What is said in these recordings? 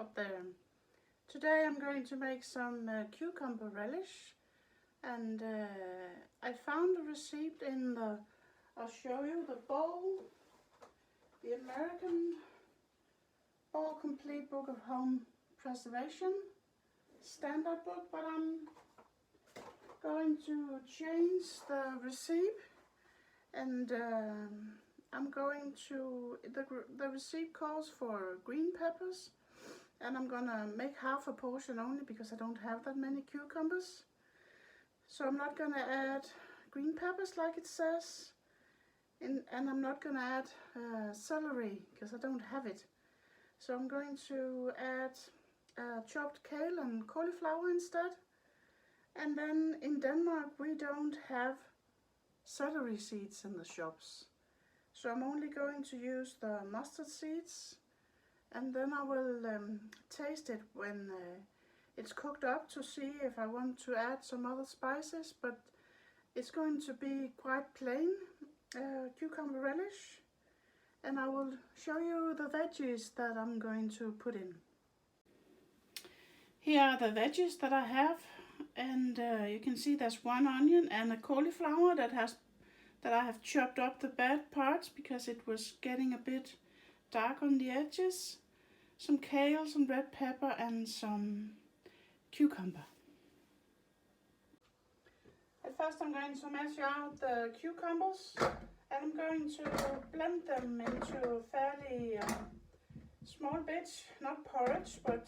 up there. Today I'm going to make some cucumber relish, and I found a receipt in the, I'll show you the bowl, the American Bowl Complete Book of Home Preservation standard book, but I'm going to change the receipt, and I'm going to, the receipt calls for green peppers, and I'm gonna make half a portion only because I don't have that many cucumbers. So I'm not gonna add green peppers like it says, and I'm not gonna add celery because I don't have it. So I'm going to add chopped kale and cauliflower instead. And then in Denmark we don't have celery seeds in the shops, so I'm only going to use the mustard seeds, and then I will taste it when it's cooked up to see if I want to add some other spices, but it's going to be quite plain cucumber relish, and I will show you the veggies that I'm going to put in. Here are the veggies that I have, and you can see there's one onion and a cauliflower that I have chopped up the bad parts because it was getting a bit dark on the edges. Some kale, some red pepper, and some cucumber. At first I'm going to measure out the cucumbers, and I'm going to blend them into fairly small bits, not porridge, but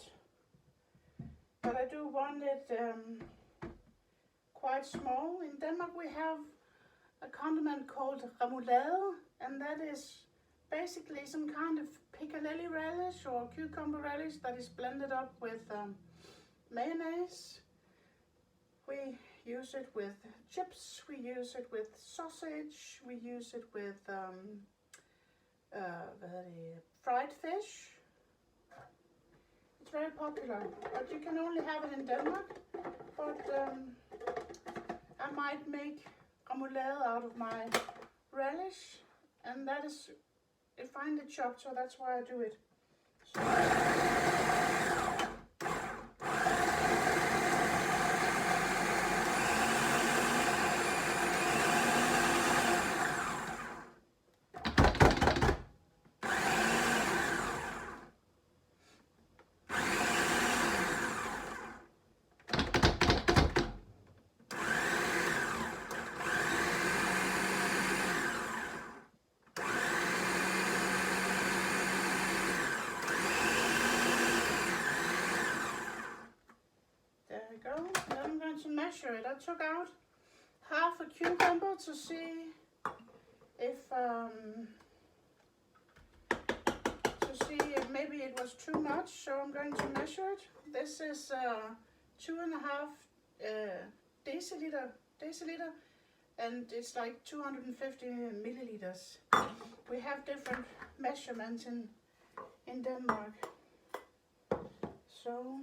I do want it quite small. In Denmark we have a condiment called remoulade, and that is basically some kind of piccalilli relish or cucumber relish that is blended up with mayonnaise. We use it with chips, we use it with sausage, we use it with fried fish. It's very popular, but you can only have it in Denmark. But I might make remoulade out of my relish, and that is finely chopped, so that's why I do it. To measure it, I took out half a cucumber to see if maybe it was too much, so I'm going to measure it. This is 2.5 deciliter, and it's like 250 milliliters. We have different measurements in Denmark, so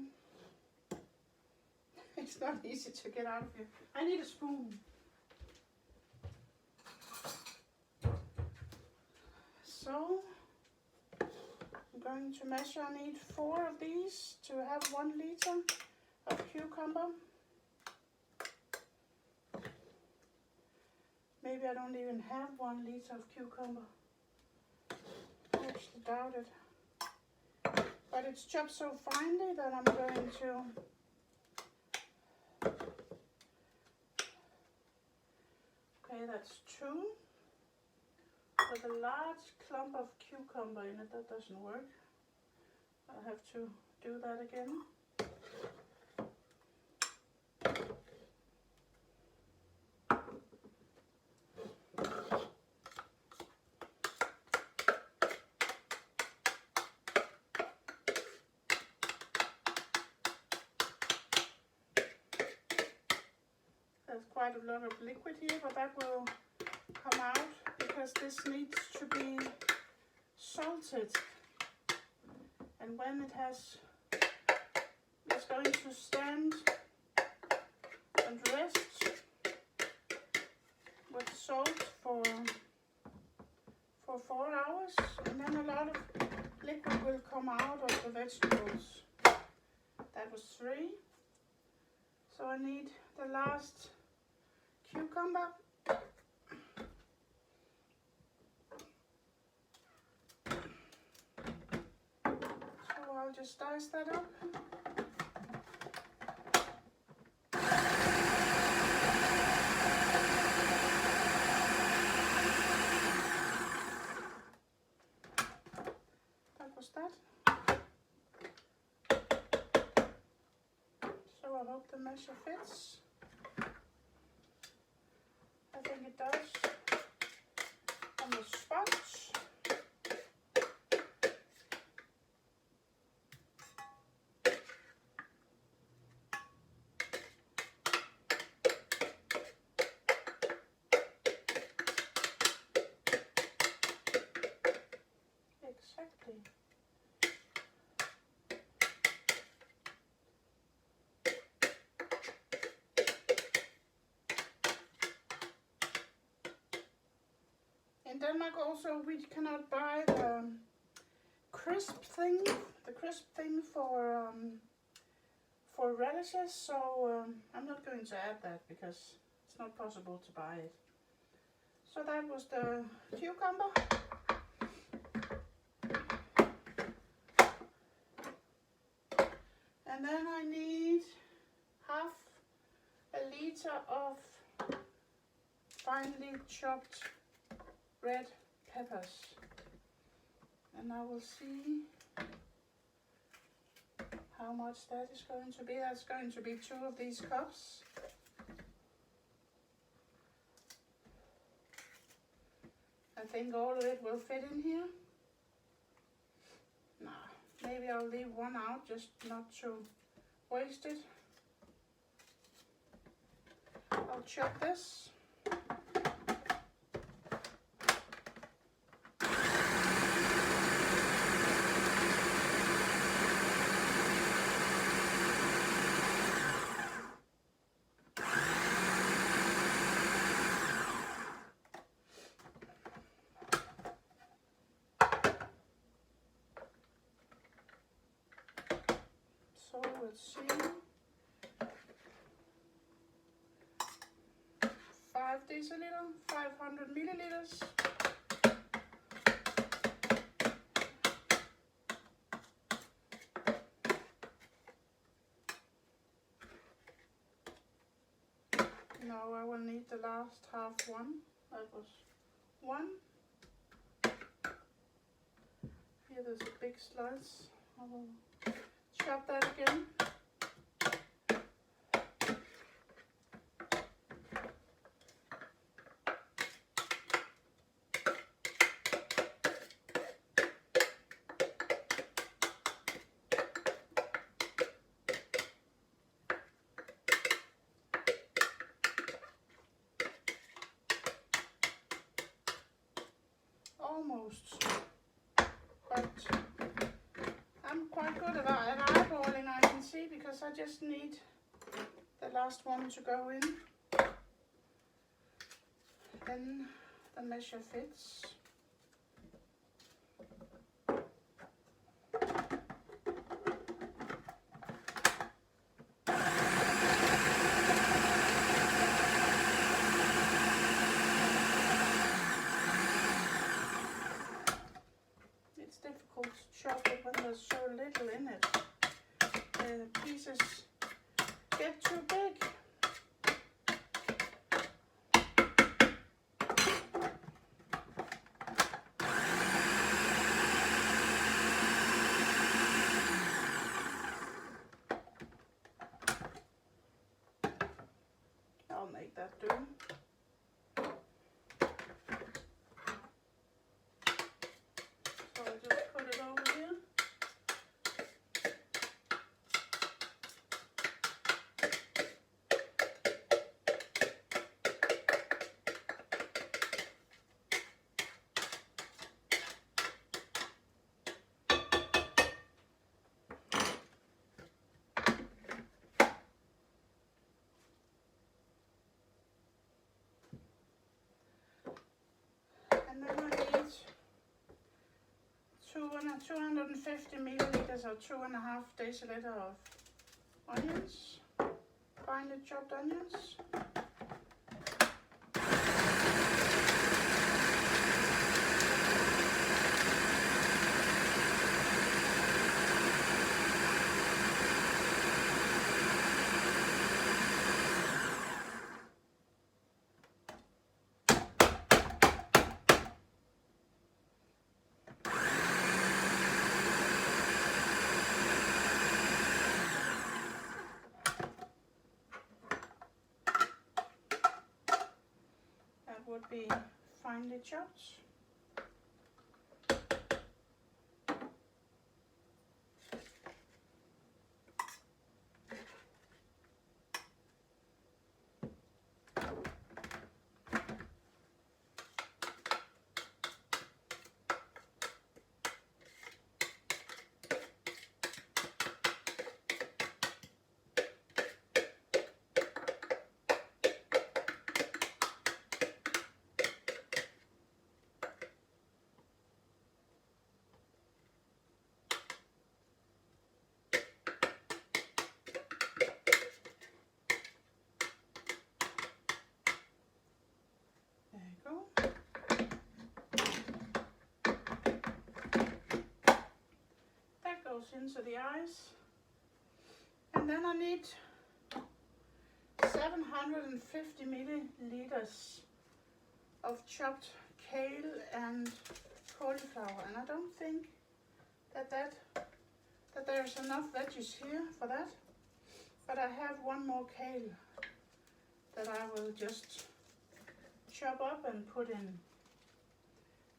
it's not easy to get out of here. I need a spoon. So I'm going to measure. I need 4 of these to have 1 liter of cucumber. Maybe I don't even have 1 liter of cucumber. I actually doubt it. But it's chopped so finely that I'm going to that's 2. With a large clump of cucumber in it, that doesn't work. I'll have to do that again. There's quite a lot of liquid here, but that will come out because this needs to be salted. And when it's going to stand and rest with salt for 4 hours, and then a lot of liquid will come out of the vegetables. That was 3. So I need the last cucumber. So I'll just dice that up. That. So I hope the measure fits. I think it does. On the sponge. Exactly. In Denmark also we cannot buy the crisp thing for relishes, so I'm not going to add that because it's not possible to buy it. So that was the cucumber. And then I need half a liter of finely chopped red peppers. And I will see how much that is going to be. That's going to be 2 of these cups. I think all of it will fit in here. Nah, maybe I'll leave one out just not to waste it. I'll chop this. So let's see. 5 deciliter, 500 milliliters. Now I will need the last half one. That was 1. Here there's a big slice. I will chop that again. Almost, but I'm quite good at eyeballing, I can see, because I just need the last one to go in. Then the measure fits. Difficult to chop it when there's so little in it. The pieces get too big. I'll make that do. 250 milliliters or 2.5 deciliter of onions, finely chopped onions. Would be finely chopped. Into the ice, and then I need 750 milliliters of chopped kale and cauliflower, and I don't think that there's enough veggies here for that, but I have one more kale that I will just chop up and put in,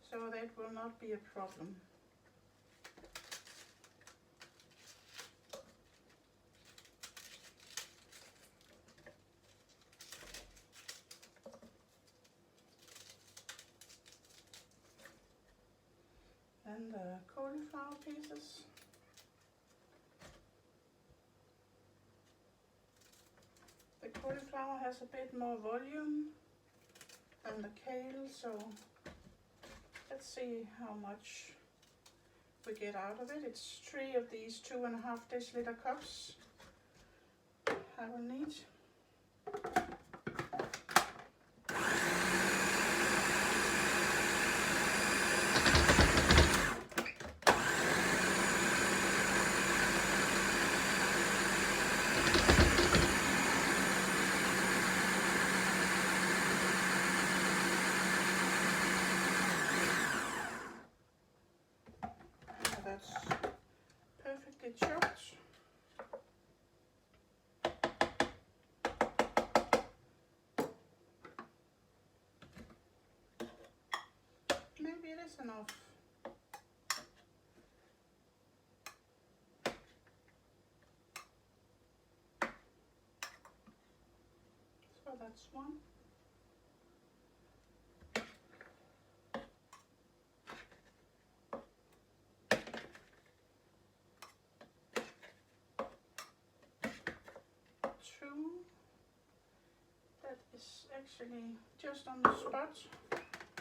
so that will not be a problem. And the cauliflower pieces. The cauliflower has a bit more volume than the kale, so let's see how much we get out of it. It's 3 of these 2.5 deciliter cups I will need. That's perfectly chopped. Maybe it is enough. So that's one. That is actually just on the spot,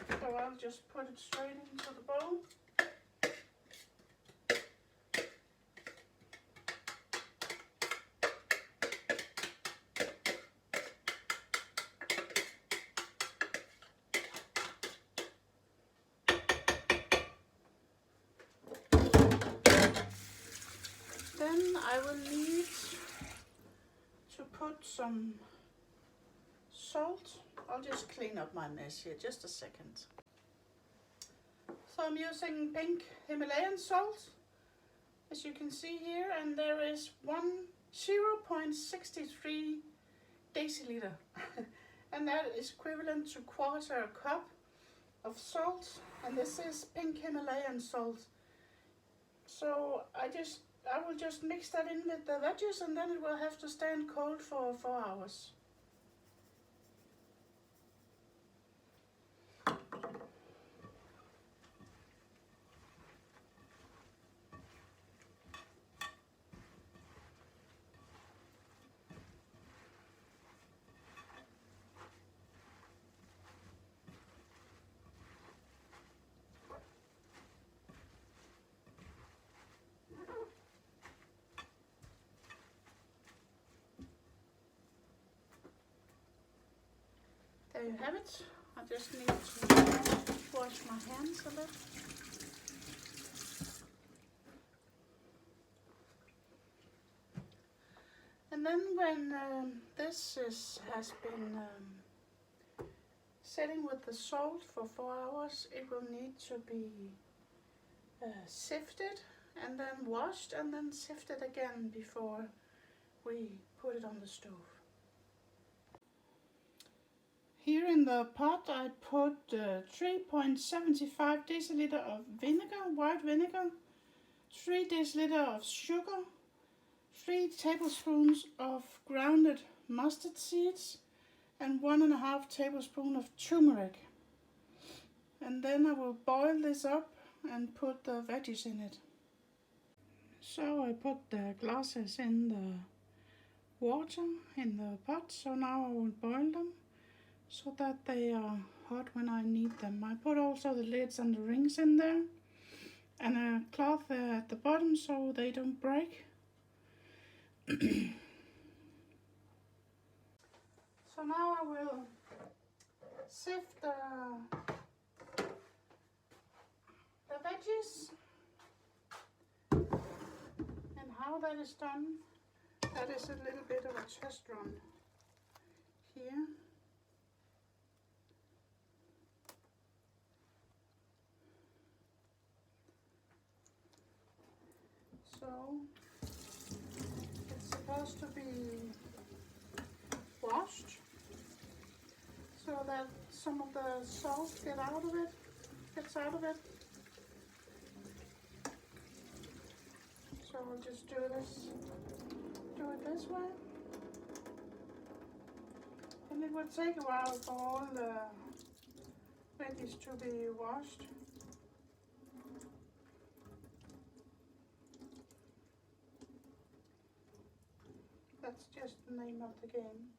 so I'll just put it straight into the bowl. Then I will need to put some salt. I'll just clean up my mess here, just a second. So I'm using pink Himalayan salt, as you can see here, and there is 0.63 deciliter, and that is equivalent to 1/4 cup of salt, and this is pink Himalayan salt. So I will just mix that in with the veggies, and then it will have to stand cold for 4 hours. you have it. I just need to wash my hands a bit. And then when this has been sitting with the salt for 4 hours, it will need to be sifted and then washed and then sifted again before we put it on the stove. Here in the pot I put 3.75 deciliter of vinegar, white vinegar, 3 deciliter of sugar, 3 tablespoons of grounded mustard seeds, and 1.5 tablespoons of turmeric. And then I will boil this up and put the veggies in it. So I put the glasses in the water in the pot, so now I will boil them so that they are hot when I need them. I put also the lids and the rings in there and a cloth at the bottom so they don't break. So now I will sift the veggies, and how that is done, that is a little bit of a test run here. So it's supposed to be washed so that some of the salt gets out of it. So we'll just do it this way. And it will take a while for all the veggies to be washed. That's just the name of the game.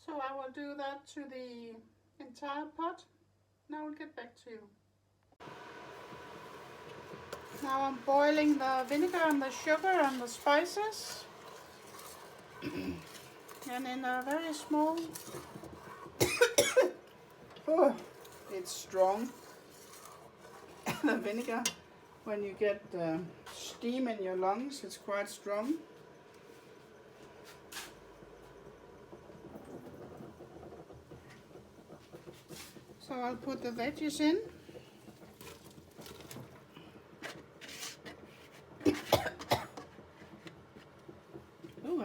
So I will do that to the entire pot. Now I'll get back to you. Now I'm boiling the vinegar and the sugar and the spices. And in a very small... Oh, it's strong. The vinegar, when you get steam in your lungs, it's quite strong. So I'll put the veggies in. Ooh.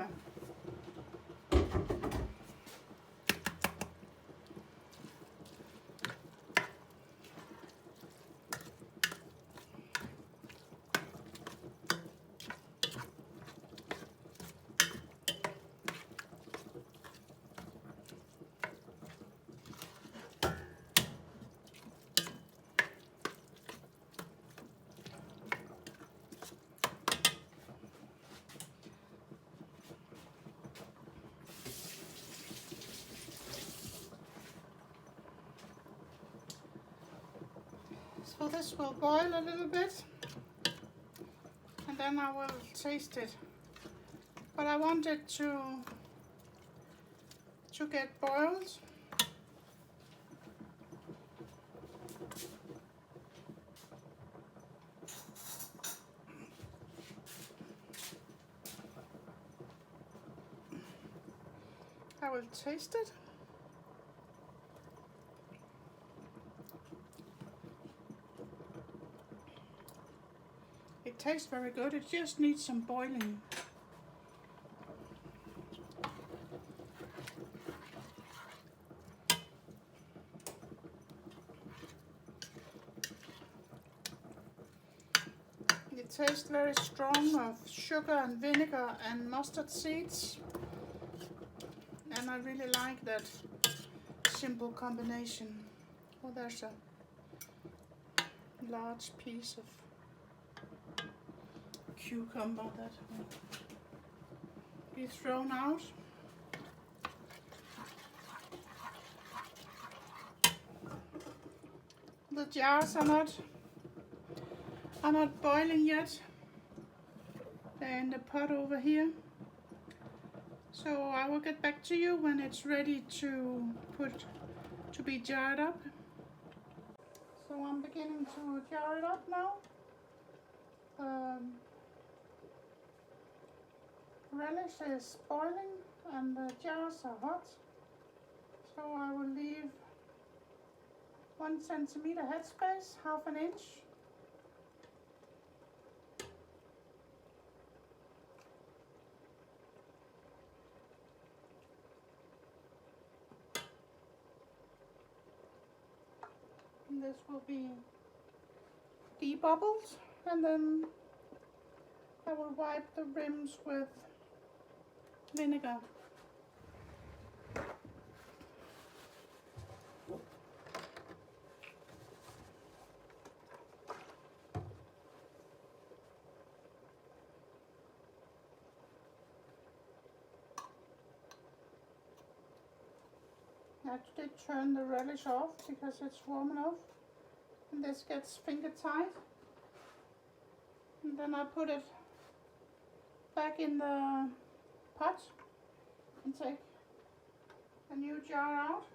So this will boil a little bit and then I will taste it. But I want it to get boiled. I will taste it. It tastes very good, it just needs some boiling. taste very strong of sugar and vinegar and mustard seeds. And I really like that simple combination. Oh, there's a large piece of cucumber that will be thrown out. The jars are not boiling yet. They're in the pot over here. So I will get back to you when it's ready to be jarred up. So I'm beginning to jar it up now. Relish is boiling and the jars are hot. So I will leave 1 centimeter headspace, half an inch. And this will be debubbled, and then I will wipe the rims with vinegar. I did turn the relish off because it's warm enough, and this gets finger tight. And then I put it back in the pot and take a new jar out.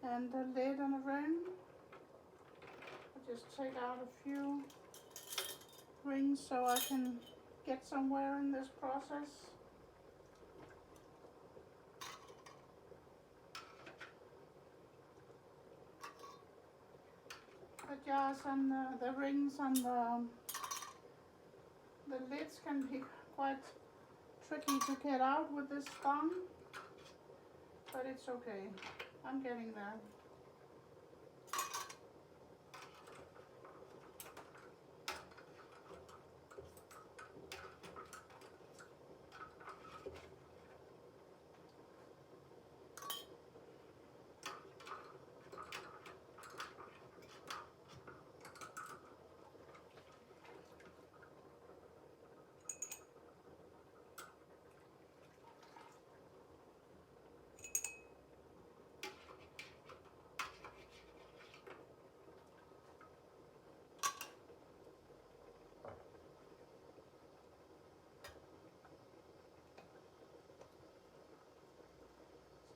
And the lid on the ring. Just take out a few rings so I can get somewhere in this process. The jars and the rings and the lids can be quite tricky to get out with this thumb, but it's okay. I'm getting there.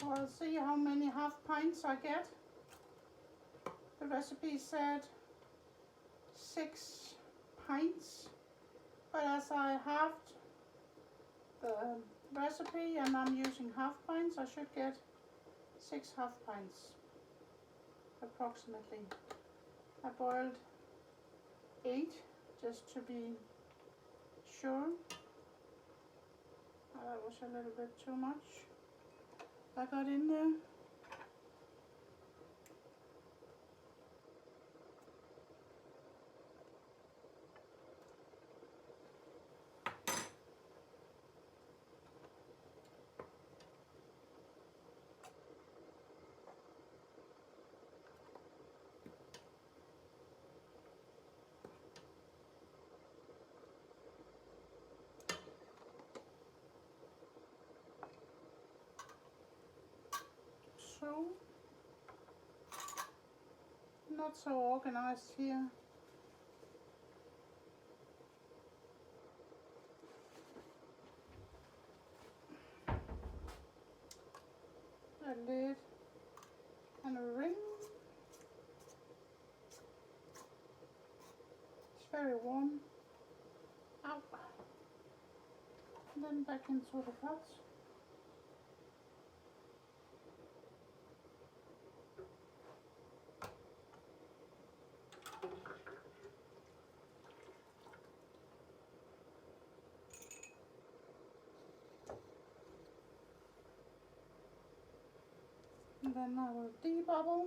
So I'll see how many half pints I get. The recipe said 6 pints, but as I halved the recipe and I'm using half pints, I should get 6 half pints approximately. I boiled 8 just to be sure. That was a little bit too much I got in there. So, not so organized here. A lid and a ring. It's very warm. Ow. And then back into the pot. And then I will debubble.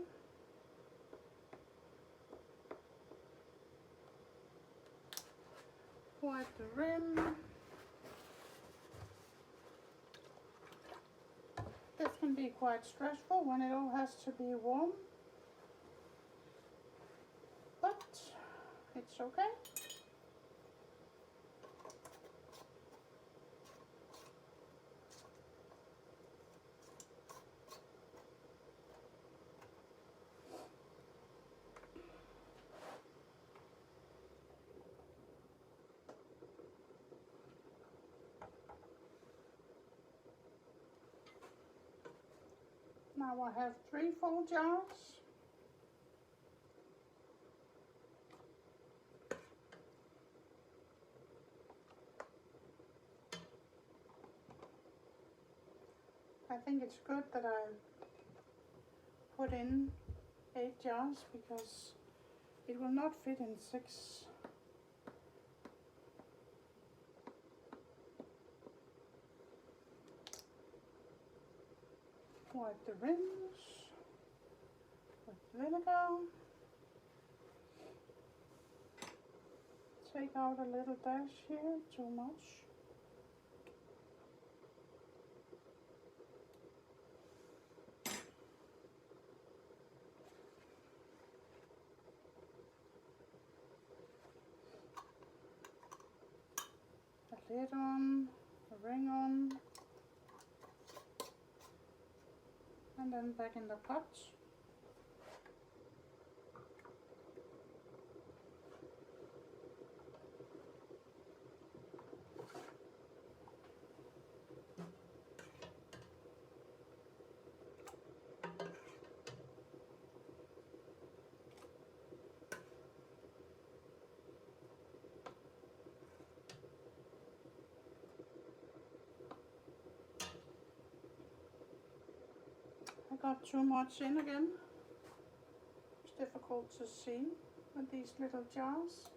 Wipe the rim. This can be quite stressful when it all has to be warm, but it's okay. Now I have 3 full jars. I think it's good that I put in 8 jars because it will not fit in 6. Wipe the rims with vinegar. Take out a little dash here, too much. A lid on, a ring on, and then back in the pot. I got too much in again. It's difficult to see with these little jars.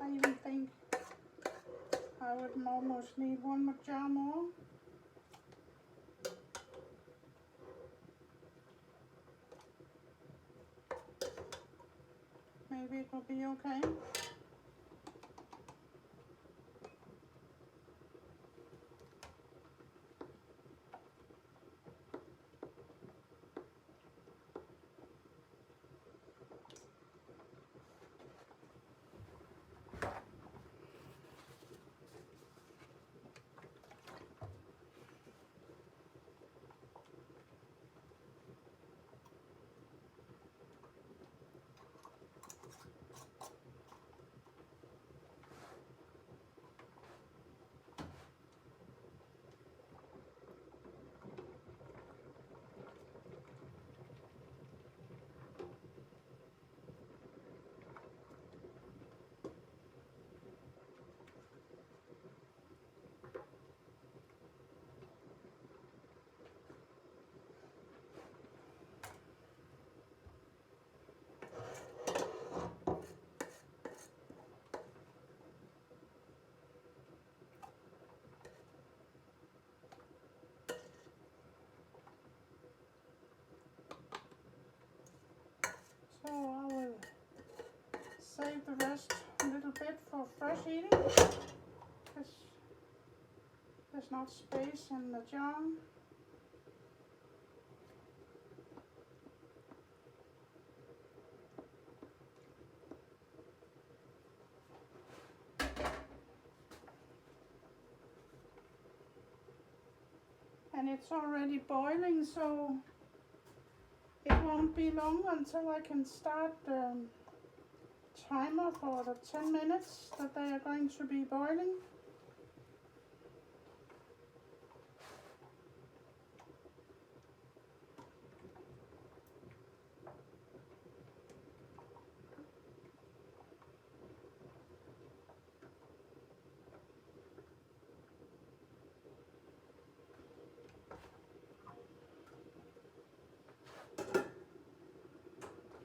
I even think I would almost need one more jar more. Maybe it will be okay. the rest a little bit for fresh eating, because there's not space in the jar. And it's already boiling, so it won't be long until I can start the timer for the 10 minutes that they are going to be boiling.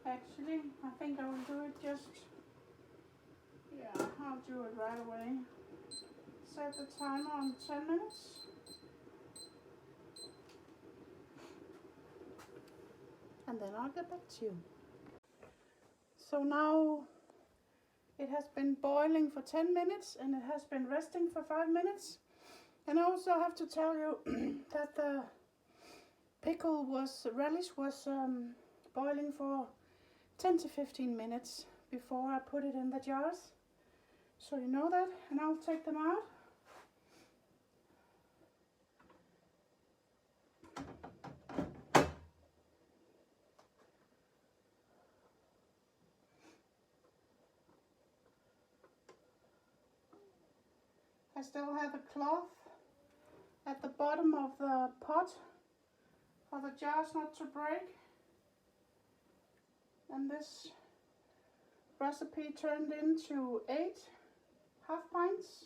Actually, I think I will do it I'll do it right away. Set the timer on 10 minutes. And then I'll get back to you. So now it has been boiling for 10 minutes and it has been resting for 5 minutes. And I also have to tell you that the relish was boiling for 10 to 15 minutes before I put it in the jars. So you know that, and I'll take them out. I still have a cloth at the bottom of the pot for the jars not to break. And this recipe turned into 8 half pints.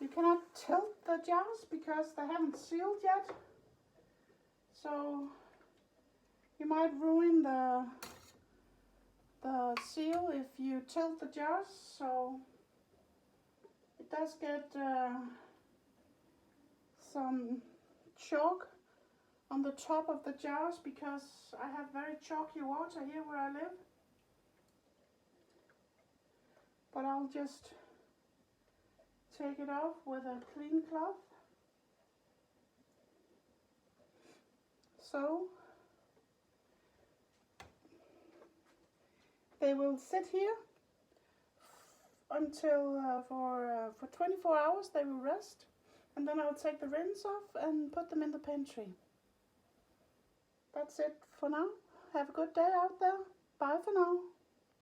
You cannot tilt the jars because they haven't sealed yet. So you might ruin the seal if you tilt the jars. So it does get some chalk on the top of the jars because I have very chalky water here where I live. But I'll just take it off with a clean cloth. So they will sit here until for 24 hours they will rest, and then I'll take the rinse off and put them in the pantry. That's it for now. Have a good day out there. Bye for now.